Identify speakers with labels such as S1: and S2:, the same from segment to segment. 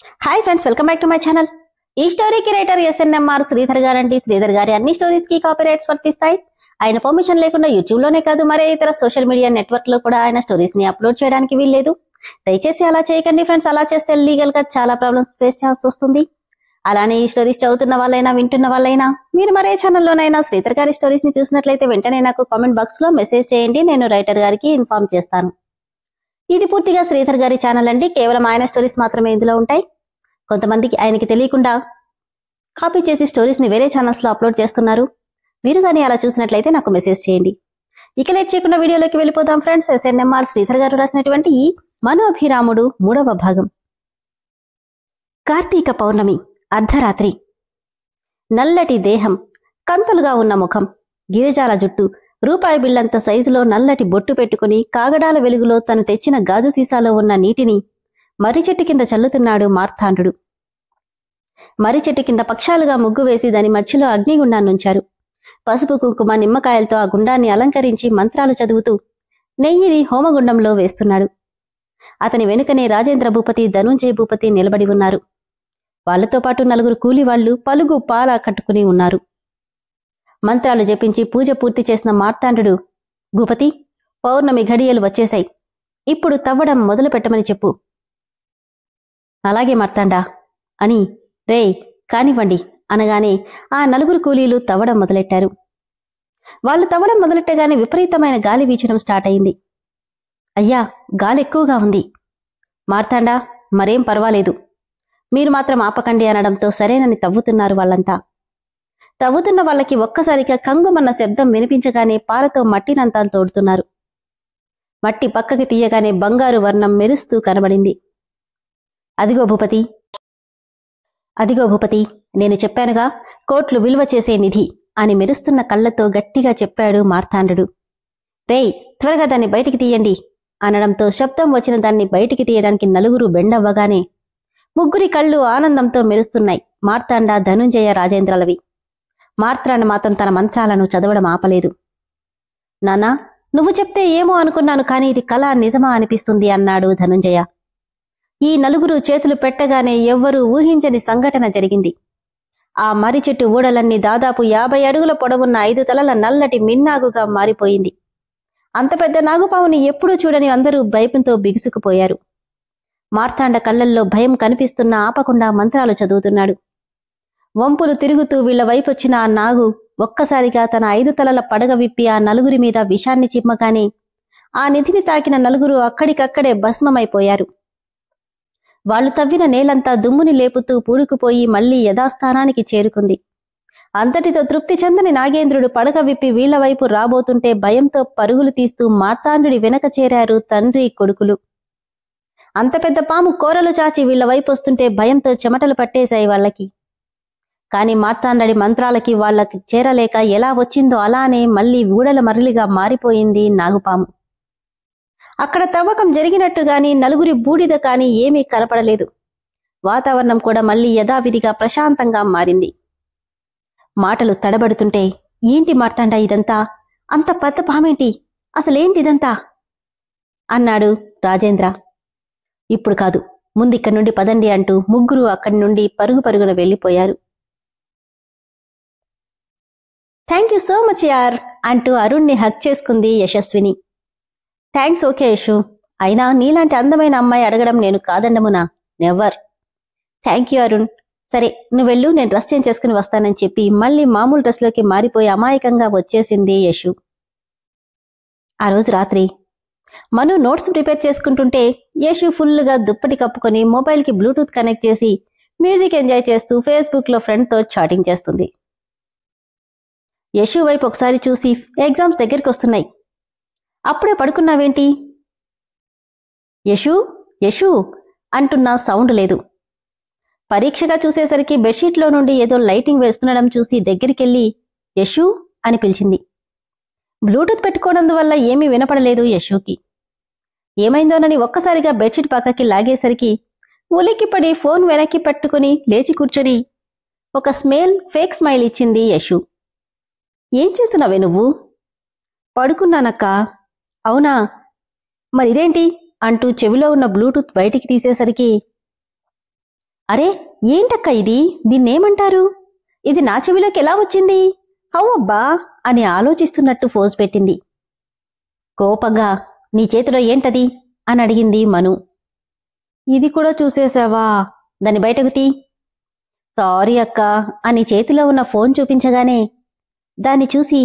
S1: Hi friends, welcome back to my channel. ఈ స్టోరీకి writer SNMR Sridhar గారండి. శ్రీధర్ గారి అన్ని స్టోరీస్ కి కాపీరైట్స్ వర్తిస్తాయి. ఆయన పర్మిషన్ లేకుండా యూట్యూబ్ లోనే కాదు, మరే ఇతర సోషల్ మీడియా నెట్వర్క్ లో కూడా ఆయన స్టోరీస్ ని అప్లోడ్ చేయడానికి వీల్లేదు. దయచేసి అలా చేయకండి ఫ్రెండ్స్. అలా చేస్తే లీగల్ గా చాలా ప్రాబ్లమ్స్ ఫేస్ చేయాల్సి వస్తుంది. అలానే ఈ స్టోరీస్ చదువుతున్న వాళ్ళైనా వింటున్న వాళ్ళైనా మీరు మరే ఛానల్లోనైనా శ్రీధర్ గారి స్టోరీస్ ని చూసినట్లయితే వెంటనే నాకు కామెంట్ బాక్స్ లో మెసేజ్ చేయండి. నేను రైటర్ గారికి ఇన్ఫార్మ్ చేస్తాను. ఇది పూర్తిగా శ్రీధర్ గారి ఛానల్ అండి. కేవలం ఆయన స్టోరీస్ మాత్రమే ఇందులో ఉంటాయి. కొంతమందికి ఆయనకి తెలియకుండా కాపీ చేసి స్టోరీస్ ని వేరే ఛానల్స్ లో అప్లోడ్ చేస్తున్నారు. మీరు కానీ అలా చూసినట్లయితే నాకు మెసేజ్ చేయండి. ఇక లేట్ చేయకుండా వీడియోలోకి వెళ్ళిపోదాం ఫ్రెండ్స్. ఎస్ఎన్ఎంఆర్ శ్రీధర్ గారు రాసినటువంటి ఈ మనోభిరాముడు 3వ భాగం. కార్తీక పౌర్ణమి అర్ధరాత్రి. నల్లటి దేహం, కంతలుగా ఉన్న ముఖం, గిరిజాల జుట్టు, రూపాయి బిళ్ళంత సైజులో నల్లటి బొట్టు పెట్టుకుని కాగడాల వెలుగులో తను తెచ్చిన గాజు సీసాలో ఉన్న నీటిని మర్రి చెట్టు కింద చల్లుతున్నాడు మార్తాండు. మర్రి చెట్టు కింద పక్షాలుగా ముగ్గు వేసి దాని మధ్యలో అగ్నిగుండాన్నుంచారు. పసుపు కుంకుమ నిమ్మకాయలతో ఆ గుండాన్ని అలంకరించి మంత్రాలు చదువుతూ నెయ్యిని హోమగుండంలో వేస్తున్నాడు. అతని వెనుకనే రాజేంద్ర భూపతి, ధనుంజయ భూపతి నిలబడి ఉన్నారు. వాళ్లతో పాటు 4 కూలివాళ్లు పలుగు పాల కట్టుకుని ఉన్నారు. మంత్రాలు జపించి పూజ పూర్తి చేసిన మార్తాండు, భూపతి, పౌర్ణమి ఘడియలు వచ్చేశాయి. ఇప్పుడు తవ్వడం మొదలు పెట్టమని చెప్పు. అలాగే మార్తాండా అని, రే కానివ్వండి అనగానే ఆ 4 కూలీలు తవ్వడం మొదలెట్టారు. వాళ్ళు తవ్వడం మొదలెట్టగానే విపరీతమైన గాలి వీచడం స్టార్ట్ అయింది. అయ్యా, గాలి ఎక్కువగా ఉంది. మార్తాండా, మరేం పర్వాలేదు, మీరు మాత్రం ఆపకండి అనడంతో సరేనని తవ్వుతున్నారు వాళ్ళంతా. తవ్వుతున్న వాళ్ళకి ఒక్కసారిగా కంగుమన్న శబ్దం వినిపించగానే పాలతో మట్టినంతా తోడుతున్నారు. మట్టి పక్కకి తీయగానే బంగారు వర్ణం మెరుస్తూ కనబడింది. అదిగో భూపతి, నేను చెప్పానుగా, కోట్లు విలువ చేసే నిధి అని మెరుస్తున్న కళ్లతో గట్టిగా చెప్పాడు మార్తాండు. రేయ్, త్వరగా దాన్ని బయటికి తీయండి అనడంతో శబ్దం వచ్చిన దాన్ని బయటికి తీయడానికి 4 బెండవ్వగానే 3 కళ్ళు ఆనందంతో మెరుస్తున్నాయి. మార్తాండ, ధనుంజయ, రాజేంద్రలవి. మార్తాండ మాత్రం తన మంత్రాలను చదవడం ఆపలేదు. నాన్నా, నువ్వు చెప్తే ఏమో అనుకున్నాను, కానీ ఇది కళ నిజమా అనిపిస్తుంది అన్నాడు ధనుంజయ. ఈ 4 చేతులు పెట్టగానే ఎవ్వరూ ఊహించని సంఘటన జరిగింది. ఆ మర్రి చెట్టు ఊడలన్నీ దాదాపు 50 అడుగుల పొడవున్న 5 తలల నల్లటి మిన్నాగుగా మారిపోయింది. అంత పెద్ద నాగుపాముని ఎప్పుడూ చూడని అందరూ భయంతో బిగుసుకుపోయారు. మార్తాండ కళ్లల్లో భయం కనిపిస్తున్నా ఆపకుండా మంత్రాలు చదువుతున్నాడు. వంపులు తిరుగుతూ వీళ్ల వైపొచ్చిన ఆ నాగు ఒక్కసారిగా తన 5 తలల పడగ విప్పి ఆ 4 మీద విషాన్ని చిమ్మగానే ఆ నిధిని తాకిన 4 అక్కడికక్కడే భస్మమైపోయారు. వాళ్లు తవ్విన నేలంతా దుమ్ముని లేపుతూ పూడుకుపోయి మళ్లీ యథాస్థానానికి చేరుకుంది. అంతటితో తృప్తి చెందని నాగేంద్రుడు పడగ విప్పి వీళ్ల వైపు రాబోతుంటే భయంతో పరుగులు తీస్తూ మార్తాండుడి వెనక చేరారు తండ్రి కొడుకులు. అంత పెద్ద పాము కోరలు చాచి వీళ్ల వైపు వస్తుంటే భయంతో చెమటలు పట్టేశాయి వాళ్ళకి. కాని మార్తాండడి మంత్రాలకి వాళ్ళకి చేరలేక ఎలా వచ్చిందో అలానే మళ్లీ ఊడల మరలిగా మారిపోయింది నాగుపాము. అక్కడ తవ్వకం జరిగినట్టుగాని 4 బూడిద కాని ఏమీ కనపడలేదు. వాతావరణం కూడా మళ్లీ యథావిధిగా ప్రశాంతంగా మారింది. మాటలు తడబడుతుంటే, ఏంటి మార్తాండ ఇదంతా? అంత పెద్ద పామేంటి? అసలేంటిదంతా అన్నాడు రాజేంద్ర. ఇప్పుడు కాదు, ముందిక్కడి నుండి పదండి అంటూ 3 అక్కడి నుండి పరుగున వెళ్లిపోయారు. థ్యాంక్ యూ సో మచ్ యార్ అంటూ అరుణ్ని హక్ చేసుకుంది యశస్విని. Thanks, okay Yashu. అయినా నీలాంటి అందమైన అమ్మాయి అడగడం నేను కాదండమునా, నెవర్. Thank you Arun. సరే నువ్వెళ్ళు, నేను డ్రెస్ చేంజ్ చేసుకుని వస్తానని చెప్పి మళ్ళీ మామూలు డ్రెస్లోకి మారిపోయి అమాయకంగా వచ్చేసింది యశు. ఆ రోజు రాత్రి మను నోట్స్ ప్రిపేర్ చేసుకుంటుంటే యశు ఫుల్గా దుప్పటి కప్పుకొని మొబైల్కి బ్లూటూత్ కనెక్ట్ చేసి మ్యూజిక్ ఎంజాయ్ చేస్తూ ఫేస్బుక్లో ఫ్రెండ్తో చాటింగ్ చేస్తుంది. యశు వైపు ఒకసారి చూసి, ఎగ్జామ్స్ దగ్గరికి వస్తున్నాయి, అప్పుడే పడుకున్నావేంటి? యశు అంటున్నా సౌండ్ లేదు. పరీక్షగా చూసేసరికి బెడ్షీట్లో నుండి ఏదో లైటింగ్ వేస్తుండడం చూసి దగ్గరికెళ్ళి యశు అని పిలిచింది. బ్లూటూత్ పెట్టుకోవడం వల్ల ఏమీ వినపడలేదు యశుకి. ఏమైందోనని ఒక్కసారిగా బెడ్షీట్ పక్కకి లాగేసరికి ఉలిక్కిపడి ఫోన్ వెనక్కి పట్టుకుని లేచి కూర్చొని ఒక ఫేక్ స్మైల్ ఇచ్చింది యశు. ఏం చేస్తున్నావే నువ్వు? పడుకున్నానక్కా. అవునా, మరిదేంటి అంటూ చెవిలో ఉన్న బ్లూటూత్ బయటికి తీసేసరికి అరే ఏంటక్క ఇది, దీన్నేమంటారు? ఇది నా చెవిలోకి ఎలా వచ్చింది? అవ్వబ్బా అని ఆలోచిస్తున్నట్టు ఫోజ్ పెట్టింది. కోపంగా నీ చేతిలో ఏంటది అని అడిగింది మను. ఇది కూడా చూసేశావా? దాన్ని బయటకు తీ. సారీ అక్క అని చేతిలో ఉన్న ఫోన్ చూపించగానే దాన్ని చూసి,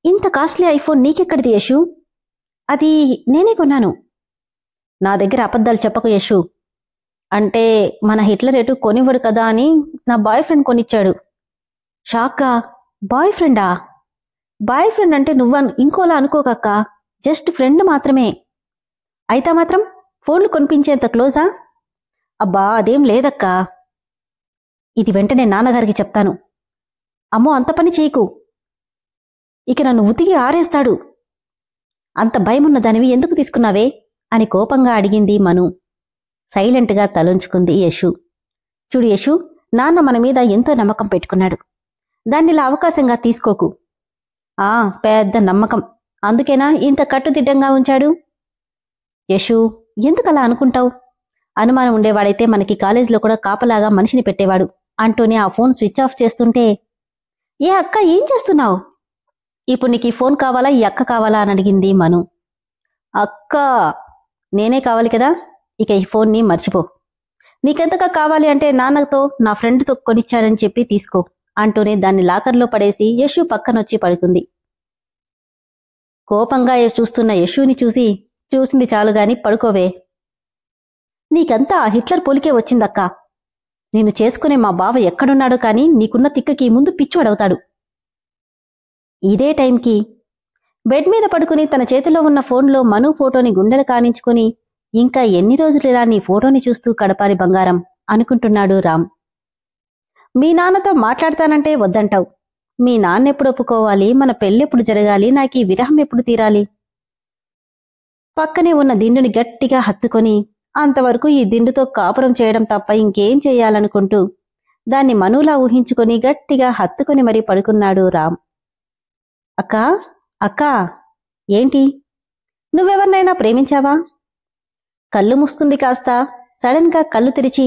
S1: ఇంత కాస్ట్లీ ఐఫోన్ నీకెక్కడిది యశు? అది నేనే కొన్నాను. నా దగ్గర అబద్ధాలు చెప్పకు యశు. అంటే మన హిట్లర్ ఎటు కొనివ్వడు కదా అని నా బాయ్ ఫ్రెండ్ కొనిచ్చాడు. షాక్గా, బాయ్ ఫ్రెండా? బాయ్ ఫ్రెండ్ అంటే ఇంకోలా అనుకోకక్క, జస్ట్ ఫ్రెండ్ మాత్రమే. అయితే మాత్రం ఫోన్లు కొనిపించేంత క్లోజా? అబ్బా అదేం లేదక్కా. ఇది వెంటనే నాన్నగారికి చెప్తాను. అమ్మో అంత పని చేయకు, ఇక నన్ను ఉతికి ఆరేస్తాడు. అంత భయమున్న దానివి ఎందుకు తీసుకున్నావే అని కోపంగా అడిగింది మను. సైలెంట్గా తలొంచుకుంది యశు. చూడు యశు, నాన్న మన మీద ఎంతో నమ్మకం పెట్టుకున్నాడు. దాన్నిలా అవకాశంగా తీసుకోకు. పెద్ద నమ్మకం, అందుకేనా ఇంత కట్టుదిడ్డంగా ఉంచాడు? యశు, ఎందుకలా అనుకుంటావు? అనుమానం ఉండేవాడైతే మనకి కాలేజీలో కూడా కాపలాగా మనిషిని పెట్టేవాడు అంటూనే ఆ ఫోన్ స్విచ్ ఆఫ్ చేస్తుంటే, ఏ అక్క ఏం చేస్తున్నావు? ఇప్పుడు నీకు ఈ ఫోన్ కావాలా, ఈ అక్క కావాలా అని అడిగింది మను. అక్క నేనే కావాలి కదా, ఇక ఈ ఫోన్ని మర్చిపో. నీకెంతగా కావాలి అంటే నాన్నతో నా ఫ్రెండ్తో కొనిచ్చానని చెప్పి తీసుకో అంటూనే దాన్ని లాకర్లో పడేసి యశు పక్కనొచ్చి పడుకుంది. కోపంగా చూస్తున్న యశుని చూసింది చాలుగాని పడుకోవే. నీకంతా ఆ హిట్లర్ పోలికే వచ్చిందక్కా. నేను చేసుకునే మా బావ ఎక్కడున్నాడో కాని నీకున్న తిక్కకి ముందు పిచ్చోడవుతాడు. ఇదే టైంకి బెడ్ మీద పడుకుని తన చేతిలో ఉన్న ఫోన్లో మను ఫోటోని గుండెలు కానించుకుని, ఇంకా ఎన్ని రోజులిలా నీ ఫోటోని చూస్తూ గడపాలి బంగారం అనుకుంటున్నాడు రామ్. మీ నాన్నతో మాట్లాడతానంటే వద్దంటావు. మీ నాన్నెప్పుడు ఒప్పుకోవాలి, మన పెళ్ళెప్పుడు జరగాలి, నాకీ విరహం ఎప్పుడు తీరాలి? పక్కనే ఉన్న దిండుని గట్టిగా హత్తుకొని, అంతవరకు ఈ దిండుతో కాపురం చేయడం తప్ప ఇంకేం చెయ్యాలనుకుంటూ దాన్ని మనులా ఊహించుకొని గట్టిగా హత్తుకొని మరీ పడుకున్నాడు రామ్. అక్కా అక్కా, ఏంటి? నువ్వెవర్నైనా ప్రేమించావా? కళ్ళు మూసుకుంది కాస్త సడన్ గా కళ్ళు తెరిచి,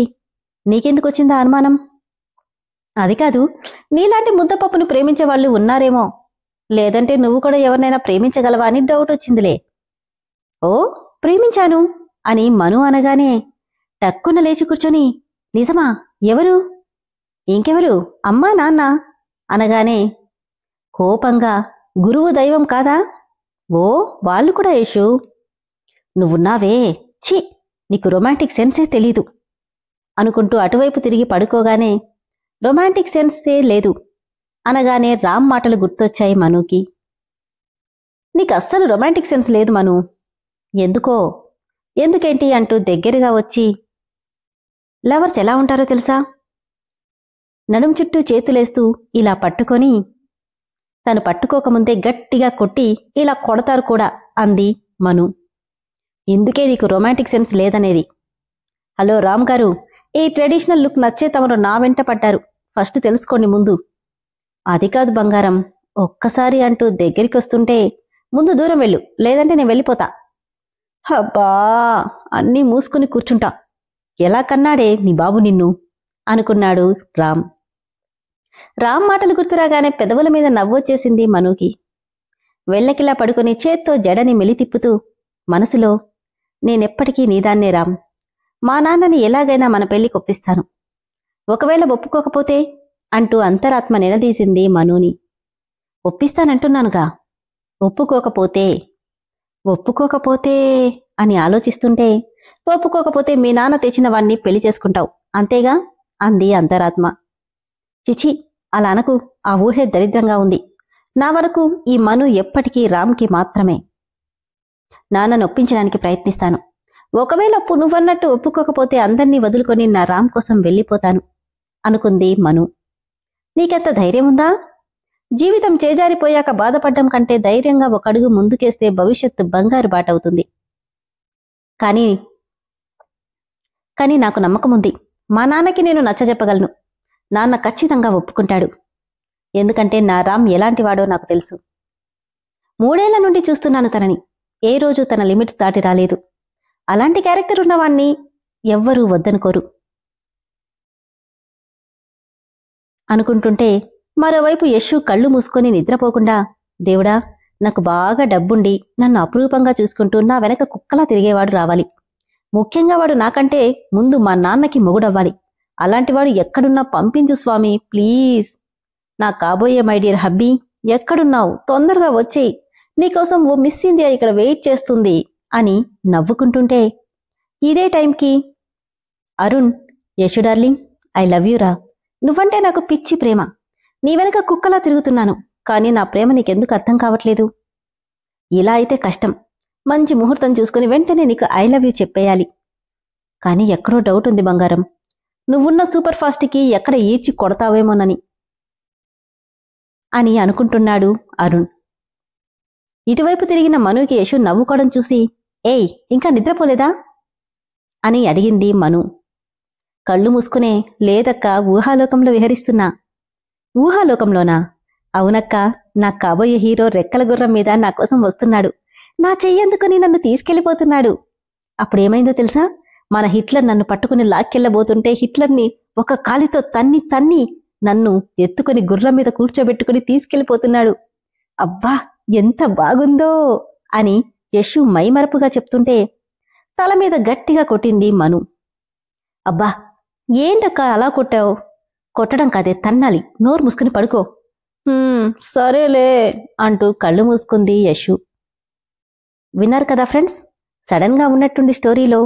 S1: నీకెందుకొచ్చిందా అనుమానం? అది కాదు, నీలాంటి ముద్దపప్పును ప్రేమించేవాళ్లు ఉన్నారేమో, లేదంటే నువ్వు కూడా ఎవరినైనా ప్రేమించగలవా అని డౌట్ వచ్చిందిలే. ఓ ప్రేమించాను అని మను అనగానే టక్కున లేచి కూర్చొని, నిజమా? ఎవరు? ఇంకెవరు, అమ్మా నాన్న అనగానే కోపంగా, గురువు దైవం కాదా? ఓ వాళ్ళు కూడా యశు. నువ్వున్నావే, ఛీ నీకు రొమాంటిక్ సెన్సే తెలీదు అనుకుంటూ అటువైపు తిరిగి పడుకోగానే, రొమాంటిక్ సెన్సే లేదు అనగానే రామ్ మాటలు గుర్తొచ్చాయి మనుకి. నీకస్సలు రొమాంటిక్ సెన్స్ లేదు మను. ఎందుకో? ఎందుకేంటి అంటూ దగ్గరగా వచ్చి, లవర్స్ ఎలా ఉంటారో తెలుసా? నడుం చుట్టూ చేతులేస్తూ ఇలా పట్టుకొని, తను పట్టుకోకముందే గట్టిగా కొట్టి ఇలా కొడతారు కూడా అంది మను. ఇందుకే నీకు రొమాంటిక్ సెన్స్ లేదనేది. హలో రామ్ గారు, ఈ ట్రెడిషనల్ లుక్ నచ్చే తమరు నా వెంట పడ్డారు, ఫస్ట్ తెలుసుకోండి ముందు. అది కాదు బంగారం, ఒక్కసారి అంటూ దగ్గరికి వస్తుంటే, ముందు దూరం వెళ్ళు, లేదంటే నేను వెళ్ళిపోతా. అబ్బా అన్నీ మూసుకుని కూర్చుంటా, ఎలా కన్నాడే నీ బాబు నిన్ను అనుకున్నాడు రామ్. రామ్ మాటలు గుర్తురాగానే పెదవుల మీద నవ్వొచ్చేసింది మనుకి. వెల్లకిలా పడుకుని చేత్తో జడని మెలితిప్పుతూ మనసులో, నేనెప్పటికీ నీదాన్నే రామ్, మా నాన్నని ఎలాగైనా మన పెళ్లి కొప్పిస్తాను, ఒకవేళ ఒప్పుకోకపోతే అంటూ అంతరాత్మ నిలదీసింది మనుని. ఒప్పిస్తానంటున్నానుగా, ఒప్పుకోకపోతే అని ఆలోచిస్తుంటే, ఒప్పుకోకపోతే మీ నాన్న తెచ్చిన వాణ్ణి పెళ్లి చేసుకుంటావు అంతేగా అంది అంతరాత్మ. చిచి అలా అనకు, ఆ ఊహే దరిద్రంగా ఉంది. నా వరకు ఈ మను ఎప్పటికీ రామ్కి మాత్రమే. నాన్నను ఒప్పించడానికి ప్రయత్నిస్తాను. ఒకవేళ నువ్వన్నట్టు ఒప్పుకోకపోతే అందర్నీ వదులుకొని నా రామ్ కోసం వెళ్ళిపోతాను అనుకుంది మను. నీకెంత ధైర్యం ఉందా? జీవితం చేజారిపోయాక బాధపడ్డం కంటే ధైర్యంగా ఒక అడుగు ముందుకేస్తే భవిష్యత్తు బంగారు బాటవుతుంది. కానీ నాకు నమ్మకముంది. మా నాన్నకి నేను నచ్చజెప్పగలను. నాన్న ఖచ్చితంగా ఒప్పుకుంటాడు. ఎందుకంటే నా రామ్ ఎలాంటివాడో నాకు తెలుసు. 3 ఏళ్ల నుండి చూస్తున్నాను తనని. ఏ రోజు తన లిమిట్స్ దాటి రాలేదు. అలాంటి క్యారెక్టర్ ఉన్నవాణ్ణి ఎవ్వరూ వద్దనుకోరు. అనుకుంటుంటే మరోవైపు యశు కళ్ళు మూసుకొని నిద్రపోకుండా, దేవుడా, నాకు బాగా డబ్బుండి నన్ను అపురూపంగా చూసుకుంటూ నా వెనక కుక్కలా తిరిగేవాడు రావాలి. ముఖ్యంగా వాడు నాకంటే ముందు మా నాన్నకి మొగుడవ్వాలి. అలాంటివాడు ఎక్కడున్నా పంపించు స్వామి, ప్లీజ్. నా కాబోయే మై డియర్ హబ్బీ, ఎక్కడున్నావు? తొందరగా వచ్చేయి. నీకోసం ఓ మిస్ ఇండియా ఇక్కడ వెయిట్ చేస్తుంది అని నవ్వుకుంటుంటే, ఇదే టైంకి Arun, Yashu darling, I love యూరా. నువ్వంటే నాకు పిచ్చి ప్రేమ. నీ వెనక కుక్కలా తిరుగుతున్నాను, కానీ నా ప్రేమ నీకెందుకు అర్థం కావట్లేదు? ఇలా అయితే కష్టం. మంచి ముహూర్తం చూసుకుని వెంటనే నీకు ఐ లవ్ యూ చెప్పేయాలి. కానీ ఎక్కడో డౌట్ ఉంది బంగారం. నువ్వున్న సూపర్ ఫాస్ట్కి ఎక్కడ ఈడ్చి కొడతావేమోనని అని అనుకుంటున్నాడు అరుణ్. ఇటువైపు తిరిగిన మనుకి యశు నవ్వుకోవడం చూసి, ఏయ్, ఇంకా నిద్రపోలేదా అని అడిగింది మను. కళ్ళు మూసుకునే, లేదక్క, ఊహాలోకంలో విహరిస్తున్నా. ఊహాలోకంలోనా? అవునక్క, నా కాబోయే హీరో రెక్కల గుర్రం మీద నా కోసం వస్తున్నాడు. నా చెయ్యందుకుని నన్ను తీసుకెళ్లిపోతున్నాడు. అప్పుడేమైందో తెలుసా? మన హిట్లర్ నన్ను పట్టుకుని లాక్కెళ్లబోతుంటే హిట్లర్ని ఒక కాలితో తన్ని తన్ని నన్ను ఎత్తుకుని గుర్రం మీద కూర్చోబెట్టుకుని తీసుకెళ్లిపోతున్నాడు. అబ్బా, ఎంత బాగుందో అని యశు మైమరపుగా చెప్తుంటే తల మీద గట్టిగా కొట్టింది మను. అబ్బా, ఏంటక్క అలా కొట్టావు? కొట్టడం కాదే, తన్నాలి. నోరు మూసుకుని పడుకో. సరేలే అంటూ కళ్ళు మూసుకుంది యశు. విన్నారు కదా ఫ్రెండ్స్, సడన్ గా ఉన్నట్టుండి స్టోరీలో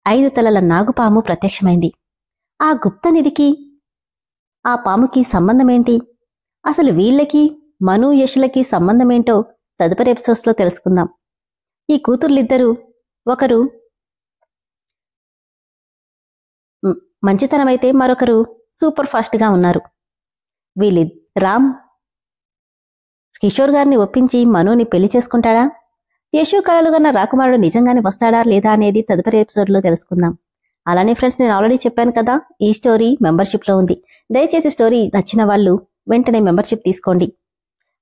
S1: 5 తలల నాగుపాము ప్రత్యక్షమైంది. ఆ గుప్త నిధికి ఆ పాముకి సంబంధమేంటి? అసలు వీళ్ళకి, మను యశులకి సంబంధమేంటో తదుపరి ఎపిసోడ్స్లో తెలుసుకుందాం. ఈ కూతుర్లిద్దరూ ఒకరు మంచితనమైతే మరొకరు సూపర్ ఫాస్ట్గా ఉన్నారు. రామ్ కిషోర్ గారిని ఒప్పించి మనుని పెళ్లి చేసుకుంటాడా? యశు కలలుగన్న రాకుమారుడు నిజంగానే వస్తాడా లేదా అనేది తదుపరి ఎపిసోడ్లో తెలుసుకుందాం. అలానే ఫ్రెండ్స్, నేను ఆల్రెడీ చెప్పాను కదా, ఈ స్టోరీ మెంబర్షిప్లో ఉంది. దయచేసి స్టోరీ నచ్చిన వాళ్ళు వెంటనే మెంబర్షిప్ తీసుకోండి.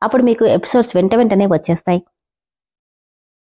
S1: అప్పుడు మీకు ఎపిసోడ్స్ వెంటనే వచ్చేస్తాయి.